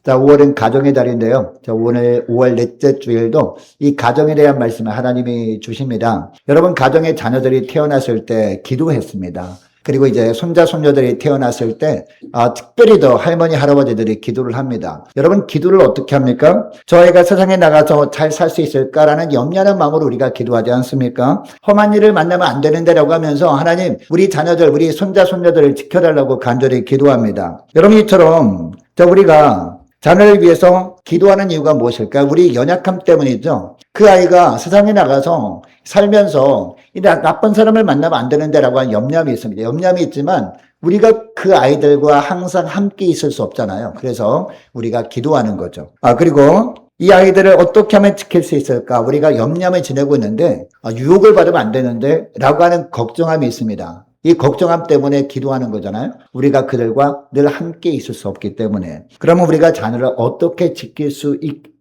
자, 5월은 가정의 달인데요. 자, 오늘 5월 넷째 주일도 이 가정에 대한 말씀을 하나님이 주십니다. 여러분, 가정의 자녀들이 태어났을 때 기도했습니다. 그리고 이제 손자, 손녀들이 태어났을 때 특별히 더 할머니, 할아버지들이 기도를 합니다. 여러분, 기도를 어떻게 합니까? 저 아이가 세상에 나가서 잘 살 수 있을까라는 염려하는 마음으로 우리가 기도하지 않습니까? 험한 일을 만나면 안 되는데라고 하면서 하나님, 우리 자녀들, 우리 손자, 손녀들을 지켜달라고 간절히 기도합니다. 여러분, 이처럼 우리가 자녀를 위해서 기도하는 이유가 무엇일까요? 우리 연약함 때문이죠. 그 아이가 세상에 나가서 살면서 나쁜 사람을 만나면 안 되는데라고 하는 염려함이 있습니다. 염려함이 있지만 우리가 그 아이들과 항상 함께 있을 수 없잖아요. 그래서 우리가 기도하는 거죠. 그리고 이 아이들을 어떻게 하면 지킬 수 있을까? 우리가 염려함을 지내고 있는데 유혹을 받으면 안 되는데 라고 하는 걱정함이 있습니다. 이 걱정함 때문에 기도하는 거잖아요. 우리가 그들과 늘 함께 있을 수 없기 때문에. 그러면 우리가 자녀를 어떻게 지킬 수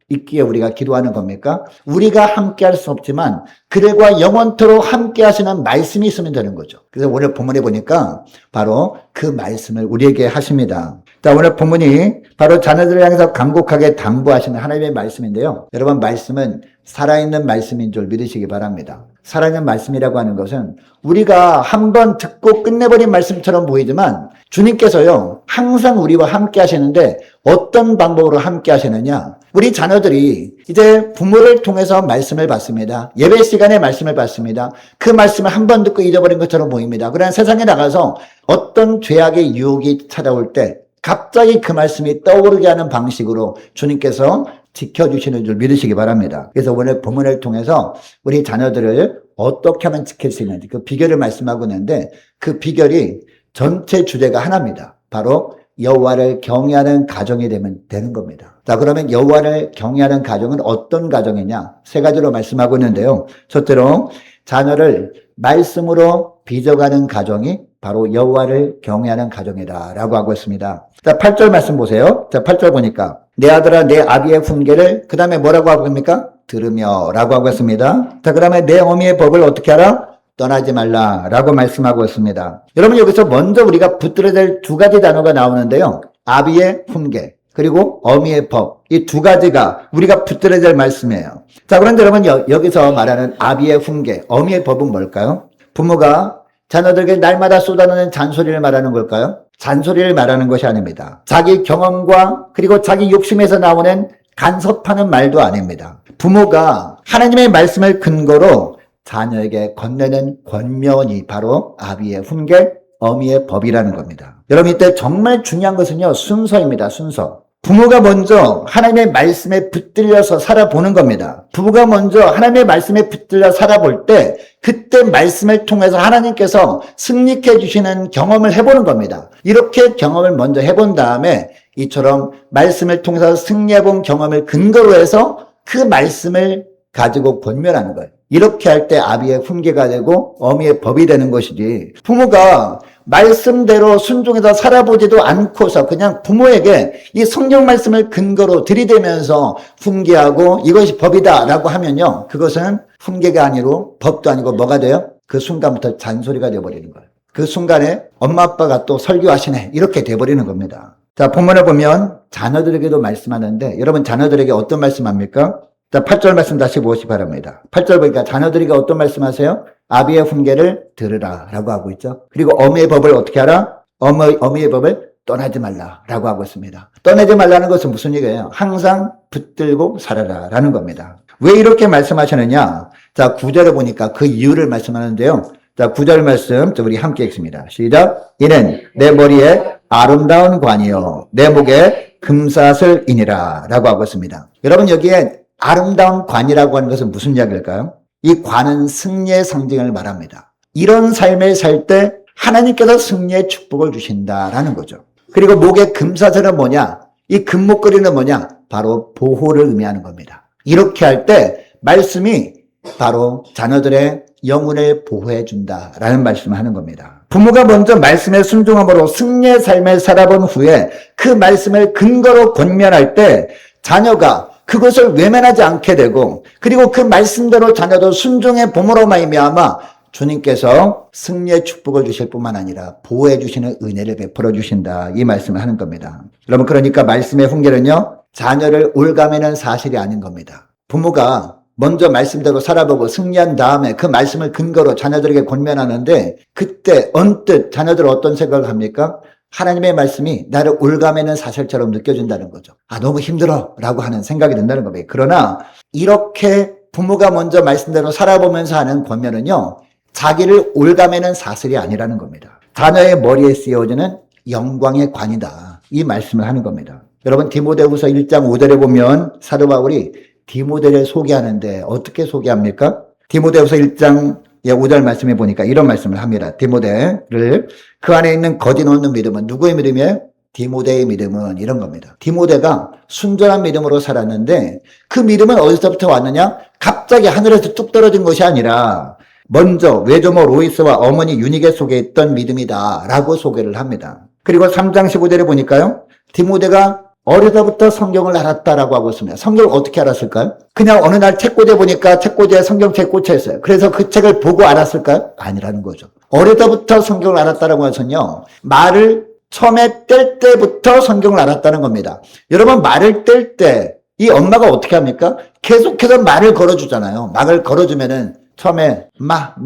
있기에 우리가 기도하는 겁니까? 우리가 함께 할 수 없지만 그들과 영원토록 함께 하시는 말씀이 있으면 되는 거죠. 그래서 오늘 본문에 보니까 바로 그 말씀을 우리에게 하십니다. 자, 오늘 본문이 바로 자녀들을 향해서 간곡하게 당부하시는 하나님의 말씀인데요. 여러분, 말씀은 살아있는 말씀인 줄 믿으시기 바랍니다. 살아있는 말씀이라고 하는 것은 우리가 한번 듣고 끝내버린 말씀처럼 보이지만 주님께서요, 항상 우리와 함께 하시는데 어떤 방법으로 함께 하시느냐? 우리 자녀들이 이제 부모를 통해서 말씀을 받습니다. 예배 시간에 말씀을 받습니다. 그 말씀을 한 번 듣고 잊어버린 것처럼 보입니다. 그러나 세상에 나가서 어떤 죄악의 유혹이 찾아올 때 갑자기 그 말씀이 떠오르게 하는 방식으로 주님께서 지켜주시는 줄 믿으시기 바랍니다. 그래서 오늘 본문을 통해서 우리 자녀들을 어떻게 하면 지킬 수 있는지 그 비결을 말씀하고 있는데 그 비결이 전체 주제가 하나입니다. 바로 여호와를 경외하는 가정이 되는 겁니다. 자, 그러면 여호와를 경외하는 가정은 어떤 가정이냐? 세 가지로 말씀하고 있는데요. 첫째로 자녀를 말씀으로 빚어가는 가정이 바로 여호와를 경외하는 가정이다라고 하고 있습니다. 자, 8절 말씀 보세요. 자, 8절 보니까 내 아들아 내 아비의 훈계를 그 다음에 뭐라고 하고 있습니까? 들으며 라고 하고 있습니다. 자, 그 다음에 내 어미의 법을 어떻게 하라? 떠나지 말라라고 말씀하고 있습니다. 여러분, 여기서 먼저 우리가 붙들어야 될 두 가지 단어가 나오는데요. 아비의 훈계 그리고 어미의 법, 이 두 가지가 우리가 붙들어야 될 말씀이에요. 자, 그런데 여러분, 여기서 말하는 아비의 훈계, 어미의 법은 뭘까요? 부모가 자녀들에게 날마다 쏟아내는 잔소리를 말하는 걸까요? 잔소리를 말하는 것이 아닙니다. 자기 경험과 그리고 자기 욕심에서 나오는 간섭하는 말도 아닙니다. 부모가 하나님의 말씀을 근거로 자녀에게 건네는 권면이 바로 아비의 훈계, 어미의 법이라는 겁니다. 여러분, 이때 정말 중요한 것은요, 순서입니다. 순서. 부모가 먼저 하나님의 말씀에 붙들려서 살아보는 겁니다. 부부가 먼저 하나님의 말씀에 붙들려 살아볼 때 그때 말씀을 통해서 하나님께서 승리케 해주시는 경험을 해보는 겁니다. 이렇게 경험을 먼저 해본 다음에 이처럼 말씀을 통해서 승리해본 경험을 근거로 해서 그 말씀을 가지고 권면하는 거예요. 이렇게 할 때 아비의 훈계가 되고 어미의 법이 되는 것이지, 부모가 말씀대로 순종해서 살아보지도 않고서 그냥 부모에게 이 성경 말씀을 근거로 들이대면서 훈계하고 이것이 법이다라고 하면요, 그것은 훈계가 아니고 법도 아니고 뭐가 돼요? 그 순간부터 잔소리가 되어버리는 거예요. 그 순간에 엄마 아빠가 또 설교하시네 이렇게 돼버리는 겁니다. 자, 본문을 보면 자녀들에게도 말씀하는데 여러분, 자녀들에게 어떤 말씀합니까? 자, 8절 말씀 다시 보시기 바랍니다. 8절 보니까 자녀들에게 어떤 말씀하세요? 아비의 훈계를 들으라 라고 하고 있죠. 그리고 어미의 법을 어떻게 하라? 어미의 법을 떠나지 말라 라고 하고 있습니다. 떠나지 말라는 것은 무슨 얘기예요? 항상 붙들고 살아라 라는 겁니다. 왜 이렇게 말씀하시느냐? 자, 9절에 보니까 그 이유를 말씀하는데요. 자, 9절 말씀 우리 함께 읽습니다. 시작. 이는 내 머리에 아름다운 관이요 내 목에 금사슬이니라 라고 하고 있습니다. 여러분, 여기에 아름다운 관이라고 하는 것은 무슨 이야기일까요? 이 관은 승리의 상징을 말합니다. 이런 삶을 살 때 하나님께서 승리의 축복을 주신다라는 거죠. 그리고 목의 금사슬은 뭐냐? 이 금목걸이는 뭐냐? 바로 보호를 의미하는 겁니다. 이렇게 할 때 말씀이 바로 자녀들의 영혼을 보호해 준다라는 말씀을 하는 겁니다. 부모가 먼저 말씀에 순종함으로 승리의 삶을 살아본 후에 그 말씀을 근거로 권면할 때 자녀가 그것을 외면하지 않게 되고, 그리고 그 말씀대로 자녀도 순종의 부모로 말미암아 주님께서 승리의 축복을 주실 뿐만 아니라 보호해 주시는 은혜를 베풀어 주신다. 이 말씀을 하는 겁니다. 여러분, 그러니까 말씀의 훈계는요, 자녀를 올가매는 사실이 아닌 겁니다. 부모가 먼저 말씀대로 살아보고 승리한 다음에 그 말씀을 근거로 자녀들에게 권면하는데, 그때 언뜻 자녀들 어떤 생각을 합니까? 하나님의 말씀이 나를 올가매는 사실처럼 느껴진다는 거죠. 아, 너무 힘들어 라고 하는 생각이 든다는 겁니다. 그러나 이렇게 부모가 먼저 말씀대로 살아보면서 하는 권면은요, 자기를 올가매는 사실이 아니라는 겁니다. 자녀의 머리에 씌워지는 영광의 관이다. 이 말씀을 하는 겁니다. 여러분, 디모데후서 1장 5절에 보면 사도 바울이 디모데를 소개하는데 어떻게 소개합니까? 디모데후서 1장 5절 말씀에 보니까 이런 말씀을 합니다. 디모데를, 그 안에 있는 거짓 없는 믿음은 누구의 믿음이에요? 디모데의 믿음은 이런 겁니다. 디모데가 순전한 믿음으로 살았는데 그 믿음은 어디서부터 왔느냐? 갑자기 하늘에서 뚝 떨어진 것이 아니라 먼저 외조모 로이스와 어머니 유니게 속에 있던 믿음이다 라고 소개를 합니다. 그리고 3장 15절에 보니까요, 디모데가 어려서부터 성경을 알았다라고 하고 있습니다. 성경을 어떻게 알았을까요? 그냥 어느 날 책꽂이에 보니까 책꽂이에 성경책 꽂혀 있어요. 그래서 그 책을 보고 알았을까요? 아니라는 거죠. 어려서부터 성경을 알았다라고 해서는요, 말을 처음에 뗄 때부터 성경을 알았다는 겁니다. 여러분, 말을 뗄 때 이 엄마가 어떻게 합니까? 계속해서 말을 걸어주잖아요. 말을 걸어주면은 처음에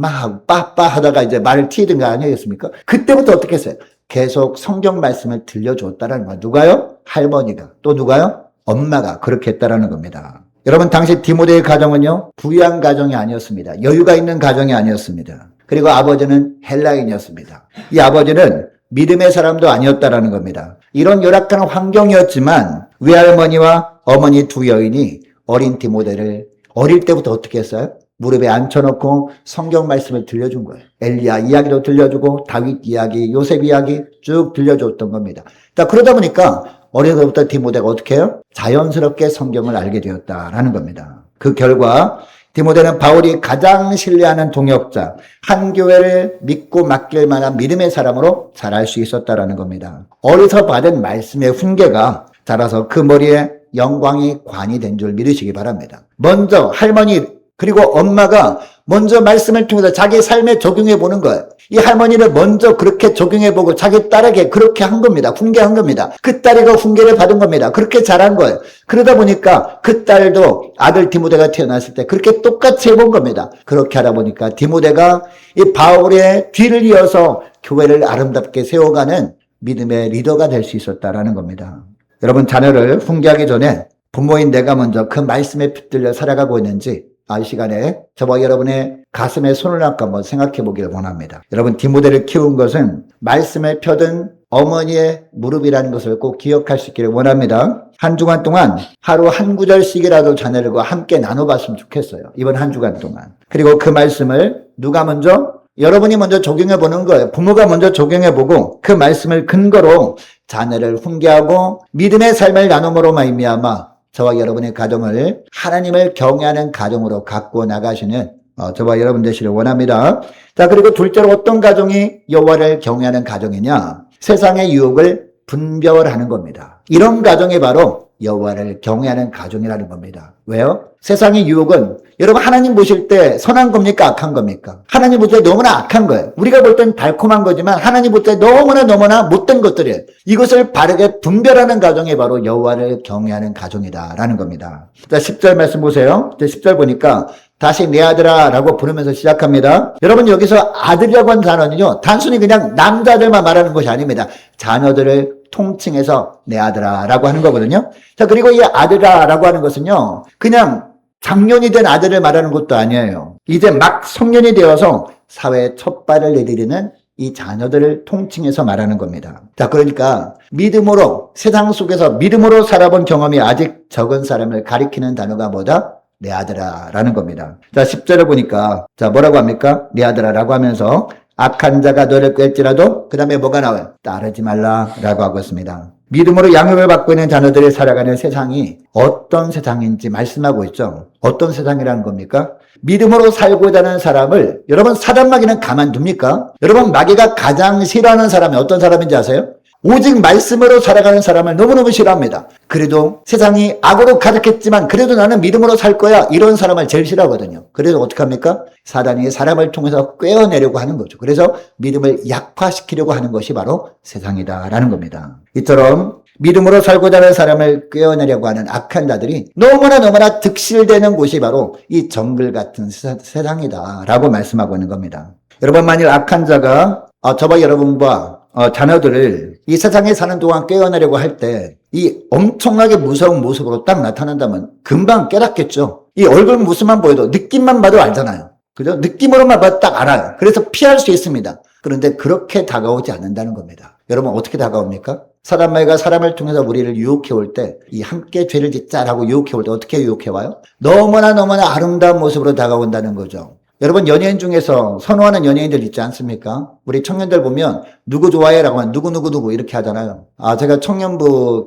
하고 빠빠 하다가 이제 말을 튀는 거 아니겠습니까? 그때부터 어떻게 했어요? 계속 성경 말씀을 들려줬다라는 거예요. 누가요? 할머니가. 또 누가요? 엄마가 그렇게 했다라는 겁니다. 여러분, 당시 디모데의 가정은요, 부유한 가정이 아니었습니다. 여유가 있는 가정이 아니었습니다. 그리고 아버지는 헬라인이었습니다. 이 아버지는 믿음의 사람도 아니었다라는 겁니다. 이런 열악한 환경이었지만 외할머니와 어머니 두 여인이 어린 디모데를 어릴 때부터 어떻게 했어요? 무릎에 앉혀놓고 성경 말씀을 들려준 거예요. 엘리야 이야기도 들려주고 다윗 이야기, 요셉 이야기 쭉 들려줬던 겁니다. 그러다 보니까 어려서부터 디모데가 어떻게 해요? 자연스럽게 성경을 알게 되었다라는 겁니다. 그 결과 디모데는 바울이 가장 신뢰하는 동역자, 한 교회를 믿고 맡길 만한 믿음의 사람으로 자랄 수 있었다라는 겁니다. 어려서 받은 말씀의 훈계가 자라서 그 머리에 영광이 관이 된 줄 믿으시기 바랍니다. 먼저 할머니 그리고 엄마가 먼저 말씀을 통해서 자기 삶에 적용해 보는 거예요. 이 할머니를 먼저 그렇게 적용해 보고 자기 딸에게 그렇게 한 겁니다. 훈계한 겁니다. 그 딸이 그 훈계를 받은 겁니다. 그렇게 잘한 거예요. 그러다 보니까 그 딸도 아들 디모데가 태어났을 때 그렇게 똑같이 해본 겁니다. 그렇게 하다 보니까 디모데가 이 바울의 뒤를 이어서 교회를 아름답게 세워가는 믿음의 리더가 될 수 있었다라는 겁니다. 여러분, 자녀를 훈계하기 전에 부모인 내가 먼저 그 말씀에 붙들려 살아가고 있는지 이 시간에 저와 여러분의 가슴에 손을 얹고 한번 생각해 보기를 원합니다. 여러분, 디모데를 키운 것은 말씀을 펴든 어머니의 무릎이라는 것을 꼭 기억할 수 있기를 원합니다. 한 주간 동안 하루 한 구절씩이라도 자녀들과 함께 나눠봤으면 좋겠어요. 이번 한 주간 동안. 그리고 그 말씀을 누가 먼저? 여러분이 먼저 적용해 보는 거예요. 부모가 먼저 적용해 보고 그 말씀을 근거로 자녀를 훈계하고 믿음의 삶을 나눔으로 말미암아 저와 여러분의 가정을 하나님을 경외하는 가정으로 갖고 나가시는 저와 여러분 되시길 원합니다. 자, 그리고 둘째로 어떤 가정이 여호와를 경외하는 가정이냐? 세상의 유혹을 분별하는 겁니다. 이런 가정이 바로 여호와를 경외하는 가정이라는 겁니다. 왜요? 세상의 유혹은 여러분 하나님 보실 때 선한 겁니까? 악한 겁니까? 하나님 볼 때 너무나 악한 거예요. 우리가 볼 땐 달콤한 거지만 하나님 볼 때 너무나 못된 것들이에요. 이것을 바르게 분별하는 가정이 바로 여호와를 경외하는 가정이다라는 겁니다. 자, 10절 말씀 보세요. 10절 보니까 다시 내 아들아 라고 부르면서 시작합니다. 여러분, 여기서 아들이라고 하는 단어는요, 단순히 그냥 남자들만 말하는 것이 아닙니다. 자녀들을 통칭해서 내 아들아 라고 하는 거거든요. 자, 그리고 이 아들아 라고 하는 것은요, 그냥 장년이 된 아들을 말하는 것도 아니에요. 이제 막 성년이 되어서 사회에 첫 발을 내디디는 이 자녀들을 통칭해서 말하는 겁니다. 자, 그러니까 믿음으로, 세상 속에서 믿음으로 살아본 경험이 아직 적은 사람을 가리키는 단어가 뭐다? 내 아들아 라는 겁니다. 자, 10절을 보니까 자, 뭐라고 합니까? 내 아들아 라고 하면서 악한 자가 너를 꿰지라도 그 다음에 뭐가 나와요? 따르지 말라 라고 하고 있습니다. 믿음으로 양육을 받고 있는 자녀들이 살아가는 세상이 어떤 세상인지 말씀하고 있죠. 어떤 세상이라는 겁니까? 믿음으로 살고자 하는 사람을 여러분 사단 마귀는 가만둡니까? 여러분, 마귀가 가장 싫어하는 사람이 어떤 사람인지 아세요? 오직 말씀으로 살아가는 사람을 너무너무 싫어합니다. 그래도 세상이 악으로 가득했지만 그래도 나는 믿음으로 살 거야. 이런 사람을 제일 싫어하거든요. 그래서 어떻게 합니까? 사단이 사람을 통해서 꿰어내려고 하는 거죠. 그래서 믿음을 약화시키려고 하는 것이 바로 세상이다라는 겁니다. 이처럼 믿음으로 살고자 하는 사람을 꿰어내려고 하는 악한 자들이 너무나 득실되는 곳이 바로 이 정글 같은 세상이다라고 말씀하고 있는 겁니다. 여러분, 만일 악한 자가 저와 여러분과 자녀들을 이 세상에 사는 동안 꿰어내려고 할 때 이 엄청나게 무서운 모습으로 딱 나타난다면 금방 깨닫겠죠. 이 얼굴 모습만 보여도 느낌만 봐도 알잖아요. 그죠? 느낌으로만 봐도 딱 알아요. 그래서 피할 수 있습니다. 그런데 그렇게 다가오지 않는다는 겁니다. 여러분, 어떻게 다가옵니까? 사단마귀가 사람을 통해서 우리를 유혹해 올 때, 이 함께 죄를 짓자라고 유혹해 올 때 어떻게 유혹해 와요? 너무나 아름다운 모습으로 다가온다는 거죠. 여러분, 연예인 중에서 선호하는 연예인들 있지 않습니까? 우리 청년들 보면 누구 좋아해? 라고 하면 누구 이렇게 하잖아요. 제가 청년부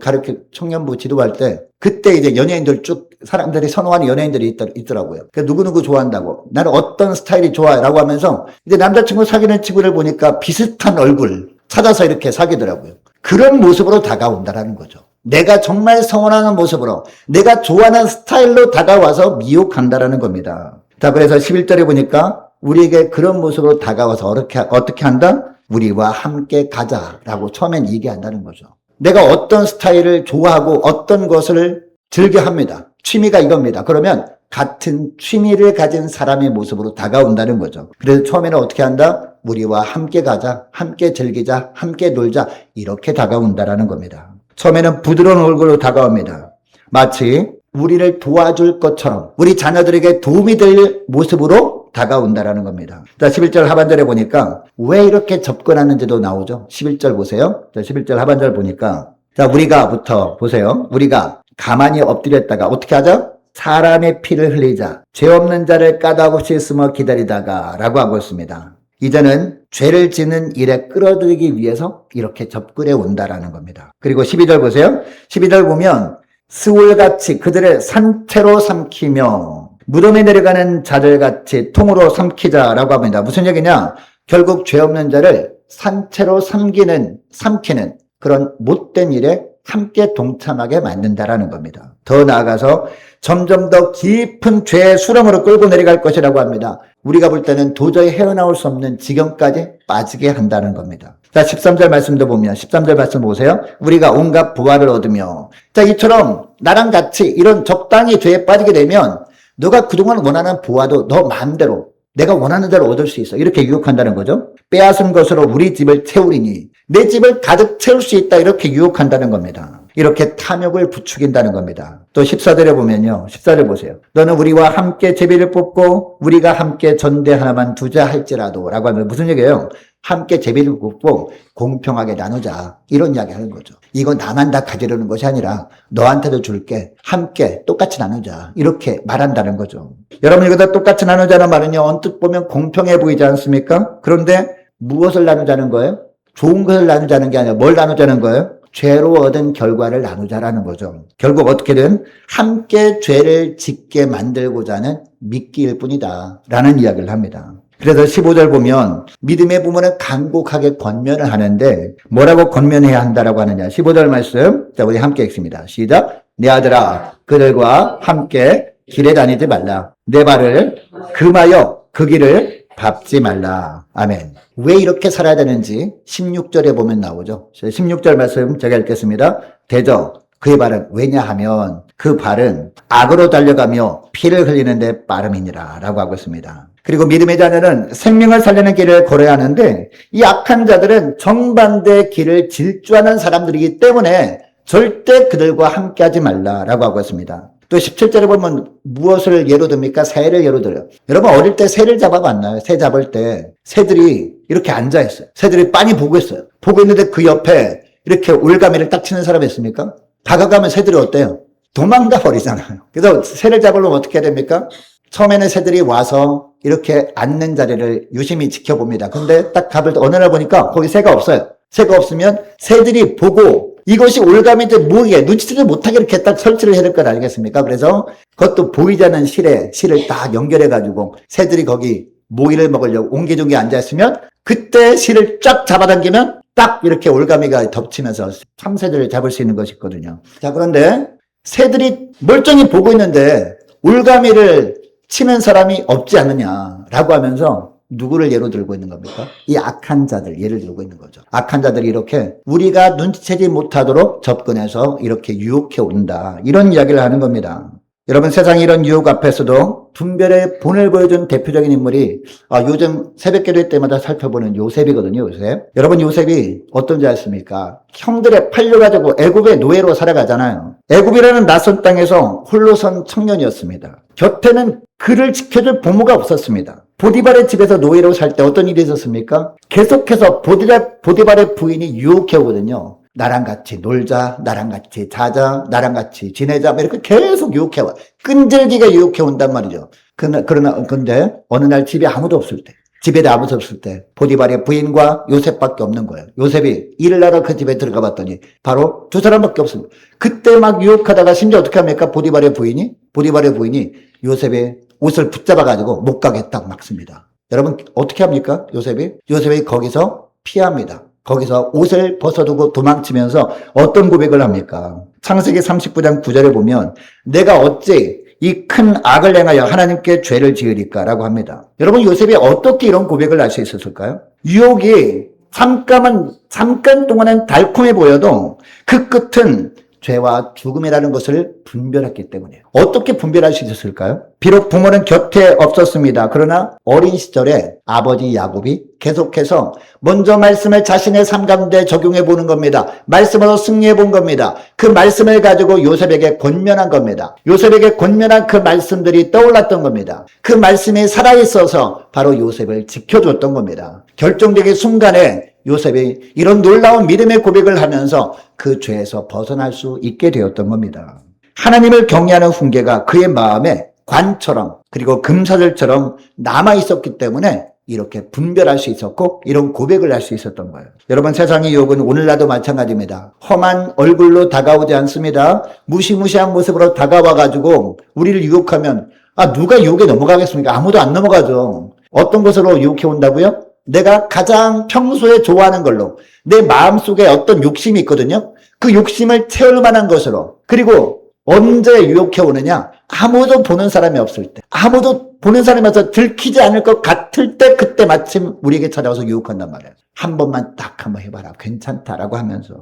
지도할 때 그때 이제 연예인들 쭉 사람들이 선호하는 연예인들이 있더라고요. 누구 좋아한다고. 나는 어떤 스타일이 좋아? 라고 하면서 이제 남자친구 사귀는 친구를 보니까 비슷한 얼굴 찾아서 이렇게 사귀더라고요. 그런 모습으로 다가온다라는 거죠. 내가 정말 선호하는 모습으로 내가 좋아하는 스타일로 다가와서 미혹한다라는 겁니다. 자, 그래서 11절에 보니까 우리에게 그런 모습으로 다가와서 어떻게 한다? 우리와 함께 가자라고 처음엔 얘기한다는 거죠. 내가 어떤 스타일을 좋아하고 어떤 것을 즐겨 합니다. 취미가 이겁니다. 그러면 같은 취미를 가진 사람의 모습으로 다가온다는 거죠. 그래서 처음에는 어떻게 한다? 우리와 함께 가자, 함께 즐기자, 함께 놀자, 이렇게 다가온다라는 겁니다. 처음에는 부드러운 얼굴로 다가옵니다. 마치 우리를 도와줄 것처럼 우리 자녀들에게 도움이 될 모습으로 다가온다라는 겁니다. 자, 11절 하반절에 보니까 왜 이렇게 접근하는지도 나오죠. 11절 보세요. 자, 11절 하반절 보니까 자, 우리가부터 보세요. 우리가 가만히 엎드렸다가 어떻게 하죠? 사람의 피를 흘리자. 죄 없는 자를 까닭없이 숨어 기다리다가 라고 하고 있습니다. 이제는 죄를 짓는 일에 끌어들이기 위해서 이렇게 접근해 온다라는 겁니다. 그리고 12절 보세요. 12절 보면 스울같이 그들을 산채로 삼키며 무덤에 내려가는 자들같이 통으로 삼키자라고 합니다. 무슨 얘기냐? 결국 죄 없는 자를 산채로 삼키는 그런 못된 일에 함께 동참하게 만든다라는 겁니다. 더 나아가서 점점 더 깊은 죄의 수렁으로 끌고 내려갈 것이라고 합니다. 우리가 볼 때는 도저히 헤어나올 수 없는 지경까지 빠지게 한다는 겁니다. 자, 13절 말씀도 보면 13절 말씀 보세요. 우리가 온갖 부활을 얻으며 자, 이처럼 나랑 같이 이런 적당히 죄에 빠지게 되면 너가 그동안 원하는 부활도 너 마음대로 내가 원하는 대로 얻을 수 있어. 이렇게 유혹한다는 거죠. 빼앗은 것으로 우리 집을 채우리니 내 집을 가득 채울 수 있다. 이렇게 유혹한다는 겁니다. 이렇게 탐욕을 부추긴다는 겁니다. 또 14절에 보면요. 14절 보세요. 너는 우리와 함께 제비를 뽑고 우리가 함께 전대 하나만 두자 할지라도 라고 하면 무슨 얘기예요? 함께 제비를 뽑고 공평하게 나누자. 이런 이야기 하는 거죠. 이거 나만 다 가지려는 것이 아니라 너한테도 줄게. 함께 똑같이 나누자. 이렇게 말한다는 거죠. 여러분, 이거다 똑같이 나누자는 말은요. 언뜻 보면 공평해 보이지 않습니까? 그런데 무엇을 나누자는 거예요? 좋은 것을 나누자는 게 아니라 뭘 나누자는 거예요? 죄로 얻은 결과를 나누자라는 거죠. 결국 어떻게든 함께 죄를 짓게 만들고자 하는 미끼일 뿐이다 라는 이야기를 합니다. 그래서 15절 보면 믿음의 부모는 간곡하게 권면을 하는데 뭐라고 권면해야 한다라고 하느냐. 15절 말씀, 자, 우리 함께 읽습니다. 시작. 내 아들아, 그들과 함께 길에 다니지 말라. 내 발을 금하여 그 길을 밟지 말라. 아멘. 왜 이렇게 살아야 되는지 16절에 보면 나오죠. 16절 말씀 제가 읽겠습니다. 대저 그의 발은 왜냐하면 그 발은 악으로 달려가며 피를 흘리는데 빠름이니라 라고 하고 있습니다. 그리고 믿음의 자녀는 생명을 살리는 길을 걸어야 하는데 이 악한 자들은 정반대의 길을 질주하는 사람들이기 때문에 절대 그들과 함께하지 말라라고 하고 있습니다. 또 17절에 보면 무엇을 예로 듭니까? 새를 예로 들어요. 여러분, 어릴 때 새를 잡아봤나요? 새 잡을 때 새들이 이렇게 앉아있어요. 새들이 빤히 보고 있어요. 보고 있는데 그 옆에 이렇게 올가미를 딱 치는 사람이 있습니까? 다가가면 새들이 어때요? 도망가 버리잖아요. 그래서 새를 잡으려면 어떻게 해야 됩니까? 처음에는 새들이 와서 이렇게 앉는 자리를 유심히 지켜봅니다. 근데 딱 가볼 때 어느 날 보니까 거기 새가 없어요. 새가 없으면 새들이 보고 이것이 올가미인지 모르게 눈치채지 못하게 이렇게 딱 설치를 해야 될 것 아니겠습니까? 그래서 그것도 보이지 않는 실을 딱 연결해가지고 새들이 거기 모이를 먹으려고 옹기종기 앉아있으면 그때 실을 쫙 잡아당기면 딱 이렇게 올가미가 덮치면서 참새들을 잡을 수 있는 것이 있거든요. 자, 그런데 새들이 멀쩡히 보고 있는데 올가미를 치는 사람이 없지 않느냐라고 하면서 누구를 예로 들고 있는 겁니까? 이 악한 자들 예를 들고 있는 거죠. 악한 자들이 이렇게 우리가 눈치채지 못하도록 접근해서 이렇게 유혹해 온다. 이런 이야기를 하는 겁니다. 여러분, 세상 이런 유혹 앞에서도 분별의 본을 보여준 대표적인 인물이 요즘 새벽기도 때마다 살펴보는 요셉이거든요. 요셉. 여러분, 요셉이 어떤지 아십니까? 형들에 팔려가지고 애굽의 노예로 살아가잖아요. 애굽이라는 낯선 땅에서 홀로 선 청년이었습니다. 곁에는 그를 지켜줄 부모가 없었습니다. 보디발의 집에서 노예로 살 때 어떤 일이 있었습니까? 계속해서 보디발의 부인이 유혹해 오거든요. 나랑 같이 놀자, 나랑 같이 자자, 나랑 같이 지내자, 이렇게 계속 유혹해와. 끈질기게 유혹해온단 말이죠. 근데 어느 날 집에 아무도 없을 때, 집에 아무도 없을 때, 보디발의 부인과 요셉밖에 없는 거예요. 요셉이 일을 하러 그 집에 들어가 봤더니 바로 두 사람밖에 없습니다. 그때 막 유혹하다가 심지어 어떻게 합니까? 보디발의 부인이 요셉의 옷을 붙잡아가지고 못 가게 딱 막습니다. 여러분, 어떻게 합니까? 요셉이 거기서 피합니다. 거기서 옷을 벗어두고 도망치면서 어떤 고백을 합니까? 창세기 39장 9절에 보면 내가 어찌 이 큰 악을 행하여 하나님께 죄를 지으리까라고 합니다. 여러분, 요셉이 어떻게 이런 고백을 할 수 있었을까요? 유혹이 잠깐 동안은 달콤해 보여도 그 끝은 죄와 죽음이라는 것을 분별했기 때문이에요. 어떻게 분별할 수 있었을까요? 비록 부모는 곁에 없었습니다. 그러나 어린 시절에 아버지 야곱이 계속해서 먼저 말씀을 자신의 삶 가운데 적용해 보는 겁니다. 말씀으로 승리해 본 겁니다. 그 말씀을 가지고 요셉에게 권면한 겁니다. 요셉에게 권면한 그 말씀들이 떠올랐던 겁니다. 그 말씀이 살아있어서 바로 요셉을 지켜줬던 겁니다. 결정적인 순간에 요셉이 이런 놀라운 믿음의 고백을 하면서 그 죄에서 벗어날 수 있게 되었던 겁니다. 하나님을 경외하는 훈계가 그의 마음에 관처럼 그리고 금사들처럼 남아있었기 때문에 이렇게 분별할 수 있었고 이런 고백을 할 수 있었던 거예요. 여러분, 세상의 유혹은 오늘날도 마찬가지입니다. 험한 얼굴로 다가오지 않습니다. 무시무시한 모습으로 다가와가지고 우리를 유혹하면 누가 유혹에 넘어가겠습니까? 아무도 안 넘어가죠. 어떤 것으로 유혹해 온다고요? 내가 가장 평소에 좋아하는 걸로 내 마음속에 어떤 욕심이 있거든요. 그 욕심을 채울 만한 것으로. 그리고 언제 유혹해 오느냐? 아무도 보는 사람이 없을 때, 아무도 보는 사람이 없어서 들키지 않을 것 같을 때 그때 마침 우리에게 찾아와서 유혹한단 말이에요. 한 번만 딱 한번 해봐라. 괜찮다라고 하면서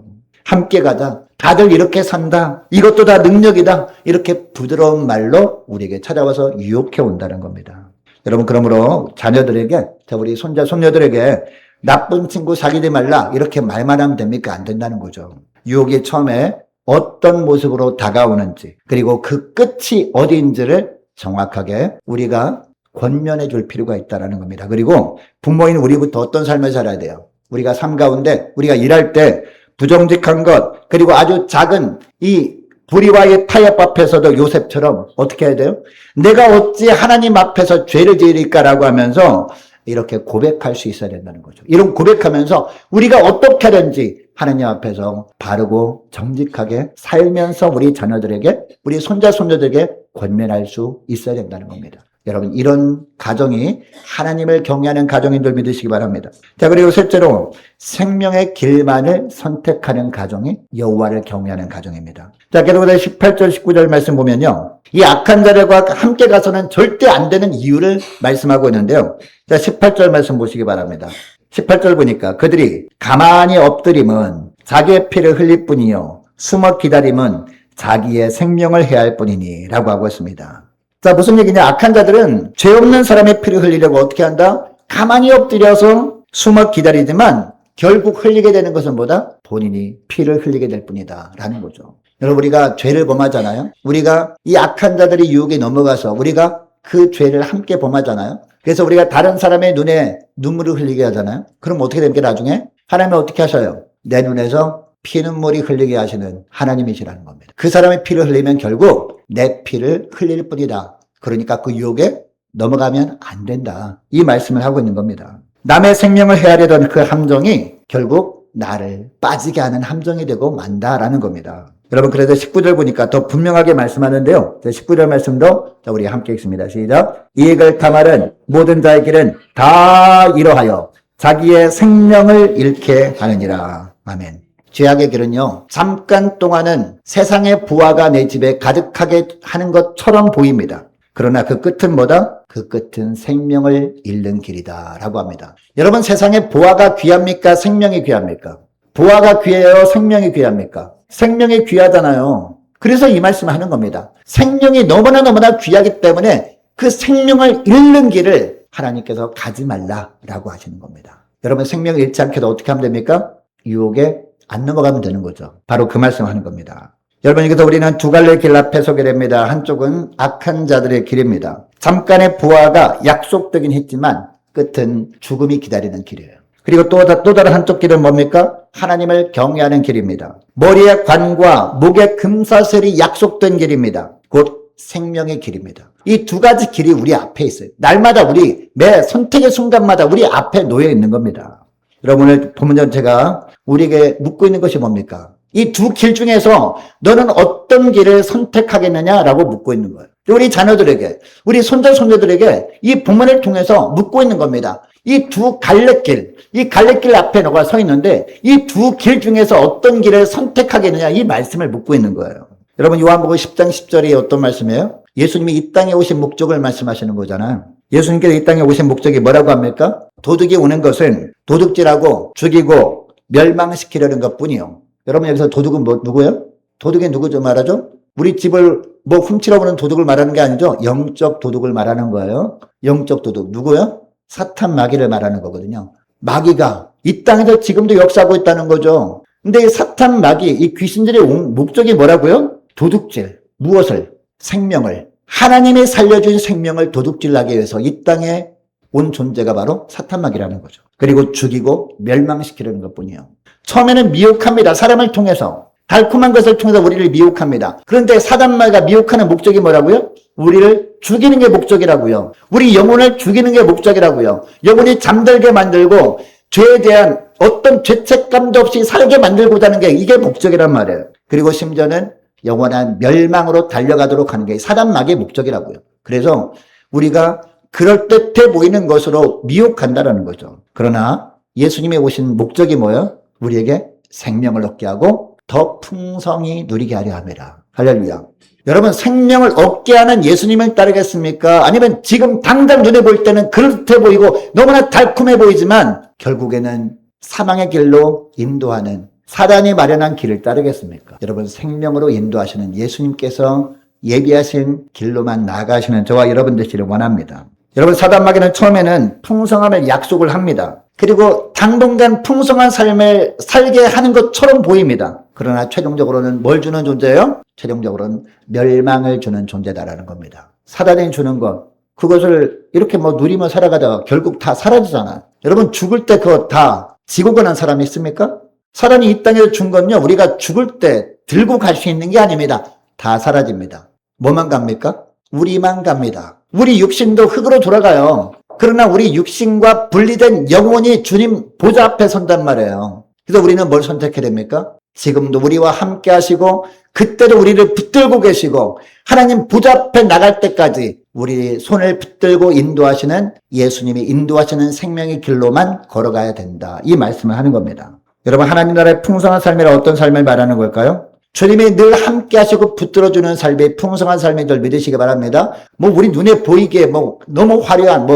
함께 가자. 다들 이렇게 산다. 이것도 다 능력이다. 이렇게 부드러운 말로 우리에게 찾아와서 유혹해 온다는 겁니다. 여러분, 그러므로 자녀들에게, 우리 손자, 손녀들에게 나쁜 친구 사귀지 말라 이렇게 말만 하면 됩니까? 안 된다는 거죠. 유혹이 처음에 어떤 모습으로 다가오는지 그리고 그 끝이 어디인지를 정확하게 우리가 권면해 줄 필요가 있다는 겁니다. 그리고 부모인 우리부터 어떤 삶을 살아야 돼요? 우리가 삶 가운데 우리가 일할 때 부정직한 것 그리고 아주 작은 이 불의와의 타협 앞에서도 요셉처럼 어떻게 해야 돼요? 내가 어찌 하나님 앞에서 죄를 지으리까라고 하면서 이렇게 고백할 수 있어야 된다는 거죠. 이런 고백하면서 우리가 어떻게 하든지 하나님 앞에서 바르고 정직하게 살면서 우리 자녀들에게, 우리 손자, 손녀들에게 권면할 수 있어야 된다는 겁니다. 여러분, 이런 가정이 하나님을 경외하는 가정인 줄 믿으시기 바랍니다. 자, 그리고 셋째로 생명의 길만을 선택하는 가정이 여호와를 경외하는 가정입니다. 자, 계속해서 18절, 19절 말씀 보면요. 이 악한 자들과 함께 가서는 절대 안 되는 이유를 말씀하고 있는데요. 자, 18절 말씀 보시기 바랍니다. 18절 보니까 그들이 가만히 엎드림은 자기의 피를 흘릴 뿐이요 숨어 기다림은 자기의 생명을 해할 뿐이니 라고 하고 있습니다. 자, 무슨 얘기냐? 악한 자들은 죄 없는 사람의 피를 흘리려고 어떻게 한다? 가만히 엎드려서 숨어 기다리지만 결국 흘리게 되는 것은 뭐다? 본인이 피를 흘리게 될 뿐이다 라는 거죠. 여러분, 우리가 죄를 범하잖아요. 우리가 이 악한 자들이 유혹에 넘어가서 우리가 그 죄를 함께 범하잖아요. 그래서 우리가 다른 사람의 눈에 눈물을 흘리게 하잖아요. 그럼 어떻게 됩니까? 나중에 하나님은 어떻게 하셔요? 내 눈에서 피눈물이 흘리게 하시는 하나님이시라는 겁니다. 그 사람의 피를 흘리면 결국 내 피를 흘릴 뿐이다. 그러니까 그 유혹에 넘어가면 안 된다. 이 말씀을 하고 있는 겁니다. 남의 생명을 헤아리던 그 함정이 결국 나를 빠지게 하는 함정이 되고 만다라는 겁니다. 여러분, 그래서 19절 보니까 더 분명하게 말씀하는데요. 19절 말씀도 우리 함께 읽습니다. 시작. 이 글타말은 모든 자의 길은 다 이러하여 자기의 생명을 잃게 하느니라. 아멘. 죄악의 길은요, 잠깐 동안은 세상의 부하가 내 집에 가득하게 하는 것처럼 보입니다. 그러나 그 끝은 뭐다? 그 끝은 생명을 잃는 길이다 라고 합니다. 여러분, 세상에 부하가 귀합니까? 생명이 귀합니까? 부하가 귀해요? 생명이 귀합니까? 생명이 귀하잖아요. 그래서 이 말씀을 하는 겁니다. 생명이 너무나 귀하기 때문에 그 생명을 잃는 길을 하나님께서 가지 말라라고 하시는 겁니다. 여러분, 생명을 잃지 않게도 어떻게 하면 됩니까? 유혹에 안 넘어가면 되는 거죠. 바로 그 말씀을 하는 겁니다. 여러분, 여기서 우리는 두 갈래의 길 앞에 서게 됩니다. 한쪽은 악한 자들의 길입니다. 잠깐의 부하가 약속되긴 했지만 끝은 죽음이 기다리는 길이에요. 그리고 또 다른 한쪽 길은 뭡니까? 하나님을 경외하는 길입니다. 머리에 관과 목에 금사슬이 약속된 길입니다. 곧 생명의 길입니다. 이 두 가지 길이 우리 앞에 있어요. 날마다 우리 매 선택의 순간마다 우리 앞에 놓여 있는 겁니다. 여러분, 오늘 본문 전체가 우리에게 묻고 있는 것이 뭡니까? 이 두 길 중에서 너는 어떤 길을 선택하겠느냐라고 묻고 있는 거예요. 우리 자녀들에게, 우리 손자손녀들에게 이 본문을 통해서 묻고 있는 겁니다. 이 두 갈래길, 이 갈래길 앞에 너가 서 있는데 이 두 길 중에서 어떤 길을 선택하겠느냐, 이 말씀을 묻고 있는 거예요. 여러분, 요한복음 10장 10절이 어떤 말씀이에요? 예수님이 이 땅에 오신 목적을 말씀하시는 거잖아요. 예수님께서 이 땅에 오신 목적이 뭐라고 합니까? 도둑이 오는 것은 도둑질하고 죽이고 멸망시키려는 것뿐이요. 여러분, 여기서 도둑은 누구예요? 도둑이 누구죠 말하죠? 우리 집을 훔치러 오는 도둑을 말하는 게 아니죠. 영적 도둑을 말하는 거예요. 영적 도둑. 누구요? 사탄 마귀를 말하는 거거든요. 마귀가 이 땅에서 지금도 역사하고 있다는 거죠. 근데 이 사탄 마귀, 이 귀신들의 목적이 뭐라고요? 도둑질. 무엇을? 생명을. 하나님이 살려준 생명을 도둑질하기 위해서 이 땅에 온 존재가 바로 사탄 마귀라는 거죠. 그리고 죽이고 멸망시키려는 것뿐이에요. 처음에는 미혹합니다. 사람을 통해서. 달콤한 것을 통해서 우리를 미혹합니다. 그런데 사단 마귀가 미혹하는 목적이 뭐라고요? 우리를 죽이는 게 목적이라고요. 우리 영혼을 죽이는 게 목적이라고요. 영혼이 잠들게 만들고 죄에 대한 어떤 죄책감도 없이 살게 만들고자 하는 게 이게 목적이란 말이에요. 그리고 심지어는 영원한 멸망으로 달려가도록 하는 게 사단 마귀의 목적이라고요. 그래서 우리가 그럴듯해 보이는 것으로 미혹한다라는 거죠. 그러나 예수님이 오신 목적이 뭐예요? 우리에게 생명을 얻게 하고 더 풍성히 누리게 하려 합니다. 할렐루야. 여러분, 생명을 얻게 하는 예수님을 따르겠습니까? 아니면 지금 당장 눈에 볼 때는 그럴듯해 보이고 너무나 달콤해 보이지만 결국에는 사망의 길로 인도하는 사단이 마련한 길을 따르겠습니까? 여러분, 생명으로 인도하시는 예수님께서 예비하신 길로만 나아가시는 저와 여러분 되시를 원합니다. 여러분, 사단 마귀는 처음에는 풍성함을 약속을 합니다. 그리고 당분간 풍성한 삶을 살게 하는 것처럼 보입니다. 그러나 최종적으로는 뭘 주는 존재예요? 최종적으로는 멸망을 주는 존재다라는 겁니다. 사단이 주는 것, 그것을 이렇게 누리며 살아가다가 결국 다 사라지잖아요. 여러분, 죽을 때 그거 다 지고 가는 사람이 있습니까? 사단이 이 땅에서 준 건요, 우리가 죽을 때 들고 갈 수 있는 게 아닙니다. 다 사라집니다. 뭐만 갑니까? 우리만 갑니다. 우리 육신도 흙으로 돌아가요. 그러나 우리 육신과 분리된 영혼이 주님 보좌 앞에 선단 말이에요. 그래서 우리는 뭘 선택해야 됩니까? 지금도 우리와 함께 하시고 그때도 우리를 붙들고 계시고 하나님 보좌 앞에 나갈 때까지 우리 손을 붙들고 인도하시는 예수님이 인도하시는 생명의 길로만 걸어가야 된다. 이 말씀을 하는 겁니다. 여러분, 하나님 나라의 풍성한 삶이라 어떤 삶을 말하는 걸까요? 주님이 늘 함께 하시고 붙들어주는 삶이 풍성한 삶인 줄 믿으시기 바랍니다. 우리 눈에 보이게 너무 화려한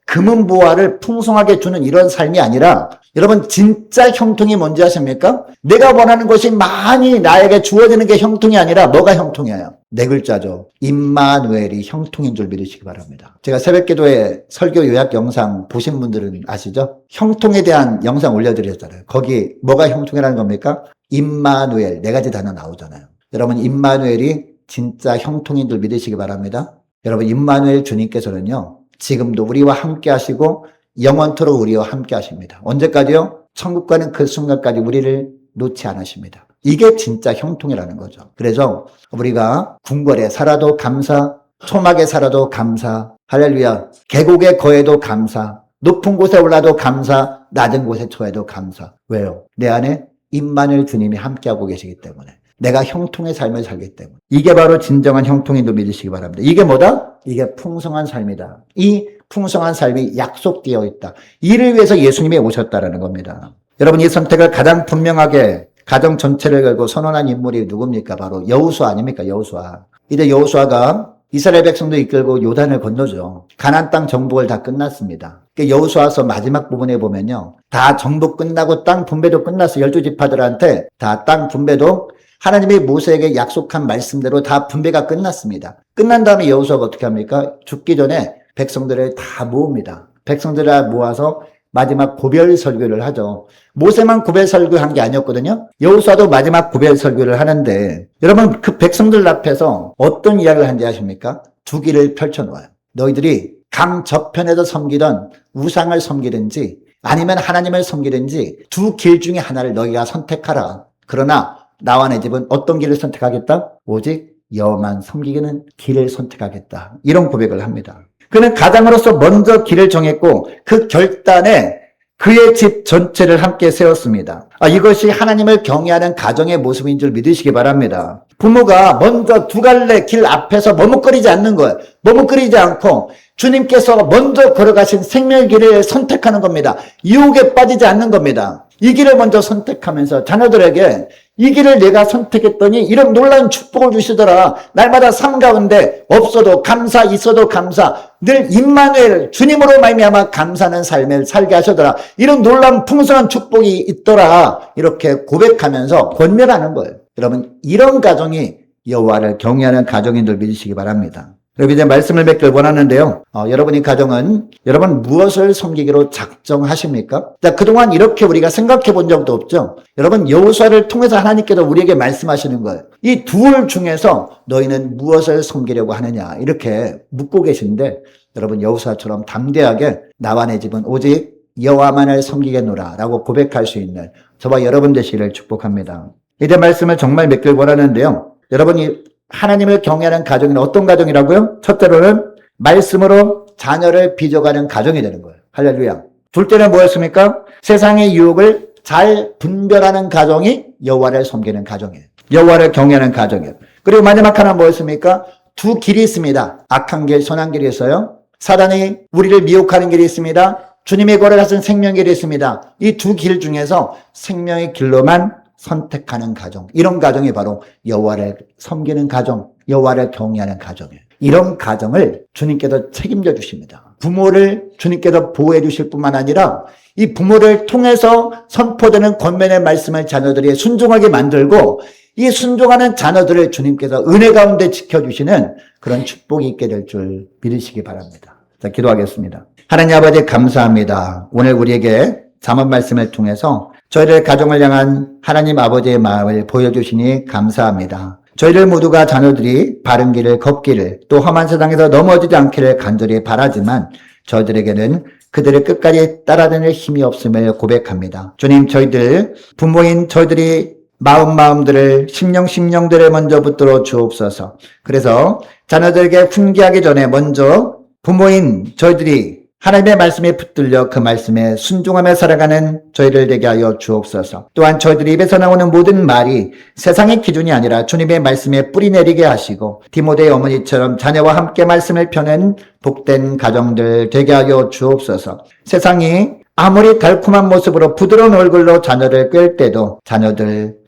금은보화를 풍성하게 주는 이런 삶이 아니라 여러분, 진짜 형통이 뭔지 아십니까? 내가 원하는 것이 많이 나에게 주어지는 게 형통이 아니라 뭐가 형통이에요? 네 글자죠. 임마누엘이 형통인 줄 믿으시기 바랍니다. 제가 새벽기도에 설교 요약 영상 보신 분들은 아시죠? 형통에 대한 영상 올려드렸잖아요. 거기 뭐가 형통이라는 겁니까? 임마누엘, 네 가지 단어 나오잖아요. 여러분, 임마누엘이 진짜 형통인 줄 믿으시기 바랍니다. 여러분, 임마누엘 주님께서는요, 지금도 우리와 함께 하시고 영원토록 우리와 함께 하십니다. 언제까지요? 천국 가는 그 순간까지 우리를 놓지 않으십니다. 이게 진짜 형통이라는 거죠. 그래서 우리가 궁궐에 살아도 감사, 초막에 살아도 감사, 할렐루야, 계곡에 거해도 감사, 높은 곳에 올라도 감사, 낮은 곳에 처해도 감사. 왜요? 내 안에 임마누엘 주님이 함께하고 계시기 때문에. 내가 형통의 삶을 살기 때문에. 이게 바로 진정한 형통인 줄 믿으시기 바랍니다. 이게 뭐다? 이게 풍성한 삶이다. 이 풍성한 삶이 약속되어 있다. 이를 위해서 예수님이 오셨다라는 겁니다. 여러분, 이 선택을 가장 분명하게 가정 전체를 걸고 선언한 인물이 누굽니까? 바로 여호수아 아닙니까? 여호수아. 이제 여호수아가 이스라엘 백성도 이끌고 요단을 건너죠. 가나안 땅 정복을 다 끝났습니다. 여호수아서 마지막 부분에 보면요, 다 정복 끝나고 땅 분배도 끝났어. 12지파들한테 다 땅 분배도 하나님이 모세에게 약속한 말씀대로 다 분배가 끝났습니다. 끝난 다음에 여호수아가 어떻게 합니까? 죽기 전에 백성들을 다 모읍니다. 백성들을 모아서 마지막 고별 설교를 하죠. 모세만 고별 설교한 게 아니었거든요. 여호수아도 마지막 고별 설교를 하는데, 여러분 그 백성들 앞에서 어떤 이야기를 하는지 아십니까? 두 길을 펼쳐놓아요. 너희들이 강 저편에서 섬기던 우상을 섬기든지 아니면 하나님을 섬기든지 두 길 중에 하나를 너희가 선택하라. 그러나 나와 내 집은 어떤 길을 선택하겠다? 오직 여호와만 섬기기는 길을 선택하겠다. 이런 고백을 합니다. 그는 가장으로서 먼저 길을 정했고 그 결단에 그의 집 전체를 함께 세웠습니다. 이것이 하나님을 경외하는 가정의 모습인 줄 믿으시기 바랍니다. 부모가 먼저 두 갈래 길 앞에서 머뭇거리지 않는 거예요. 머뭇거리지 않고 주님께서 먼저 걸어가신 생명의 길을 선택하는 겁니다. 유혹에 빠지지 않는 겁니다. 이 길을 먼저 선택하면서 자녀들에게 이 길을 내가 선택했더니 이런 놀라운 축복을 주시더라. 날마다 삶 가운데 없어도 감사, 있어도 감사, 늘 임마누엘 주님으로 말미암아 감사하는 삶을 살게 하시더라. 이런 놀라운 풍성한 축복이 있더라. 이렇게 고백하면서 권면하는 거예요. 여러분, 이런 가정이 여호와를 경외하는 가정인 줄 믿으시기 바랍니다. 여러분, 이제 말씀을 맺길 원하는데요. 여러분의 가정은 여러분 무엇을 섬기기로 작정하십니까? 자, 그동안 이렇게 우리가 생각해 본 적도 없죠. 여러분, 여호수아를 통해서 하나님께서 우리에게 말씀하시는 거예요. 이 둘 중에서 너희는 무엇을 섬기려고 하느냐 이렇게 묻고 계신데, 여러분 여호수아처럼 담대하게 나와 내 집은 오직 여호와만을 섬기겠노라 라고 고백할 수 있는 저와 여러분 되시기를 축복합니다. 이제 말씀을 정말 맺길 원하는데요. 여러분이 하나님을 경외하는 가정은 어떤 가정이라고요? 첫째로는 말씀으로 자녀를 빚어가는 가정이 되는 거예요. 할렐루야. 둘째는 뭐였습니까? 세상의 유혹을 잘 분별하는 가정이 여호와를 섬기는 가정이에요. 여호와를 경외하는 가정이에요. 그리고 마지막 하나 뭐였습니까? 두 길이 있습니다. 악한 길, 선한 길이 있어요. 사단이 우리를 미혹하는 길이 있습니다. 주님의 걸어가신 생명의 길이 있습니다. 이 두 길 중에서 생명의 길로만 선택하는 가정, 이런 가정이 바로 여호와를 섬기는 가정, 여호와를 경외하는 가정이에요. 이런 가정을 주님께서 책임져 주십니다. 부모를 주님께서 보호해 주실 뿐만 아니라 이 부모를 통해서 선포되는 권면의 말씀을 자녀들이 순종하게 만들고 이 순종하는 자녀들을 주님께서 은혜 가운데 지켜주시는 그런 축복이 있게 될 줄 믿으시기 바랍니다. 자, 기도하겠습니다. 하나님 아버지 감사합니다. 오늘 우리에게 잠언 말씀을 통해서 저희들 가정을 향한 하나님 아버지의 마음을 보여주시니 감사합니다. 저희들 모두가 자녀들이 바른 길을 걷기를, 또 험한 세상에서 넘어지지 않기를 간절히 바라지만 저희들에게는 그들을 끝까지 따라다닐 힘이 없음을 고백합니다. 주님, 저희들 부모인 저희들이 마음들을 심령들을 먼저 붙들어 주옵소서. 그래서 자녀들에게 훈계하기 전에 먼저 부모인 저희들이 하나님의 말씀에 붙들려 그 말씀에 순종하며 살아가는 저희를 되게 하여 주옵소서. 또한 저희들이 입에서 나오는 모든 말이 세상의 기준이 아니라 주님의 말씀에 뿌리 내리게 하시고 디모데의 어머니처럼 자녀와 함께 말씀을 펴는 복된 가정들 되게 하여 주옵소서. 세상이 아무리 달콤한 모습으로 부드러운 얼굴로 자녀를 꿰을 때도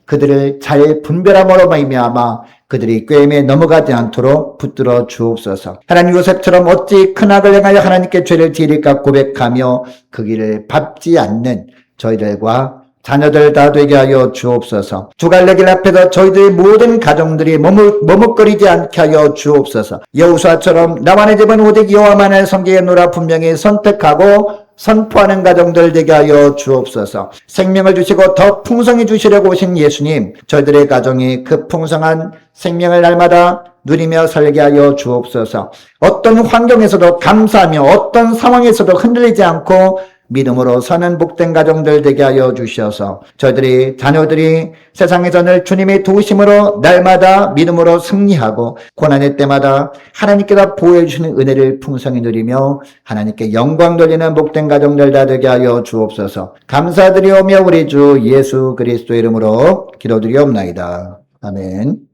그들을 잘 분별함으로 말미암아 그들이 꾀임에 넘어가지 않도록 붙들어 주옵소서. 하나님, 요셉처럼 어찌 큰 악을 행하여 하나님께 죄를 지을까 고백하며 그 길을 밟지 않는 저희들과 자녀들 다 되게 하여 주옵소서. 두 갈래 길 앞에서 저희들의 모든 가정들이 머뭇거리지 않게 하여 주옵소서. 여호수아처럼 나와 내 집은 오직 여호와만을 섬기겠노라 분명히 선택하고 선포하는 가정들 되게 하여 주옵소서. 생명을 주시고 더 풍성히 주시려고 오신 예수님, 저희들의 가정이 그 풍성한 생명을 날마다 누리며 살게 하여 주옵소서. 어떤 환경에서도 감사하며 어떤 상황에서도 흔들리지 않고 믿음으로 사는 복된 가정들 되게 하여 주셔서 자녀들이 세상에서 늘 주님의 도우심으로 날마다 믿음으로 승리하고 고난의 때마다 하나님께서 보호해 주시는 은혜를 풍성히 누리며 하나님께 영광 돌리는 복된 가정들 다 되게 하여 주옵소서. 감사드리오며 우리 주 예수 그리스도 이름으로 기도드리옵나이다. 아멘.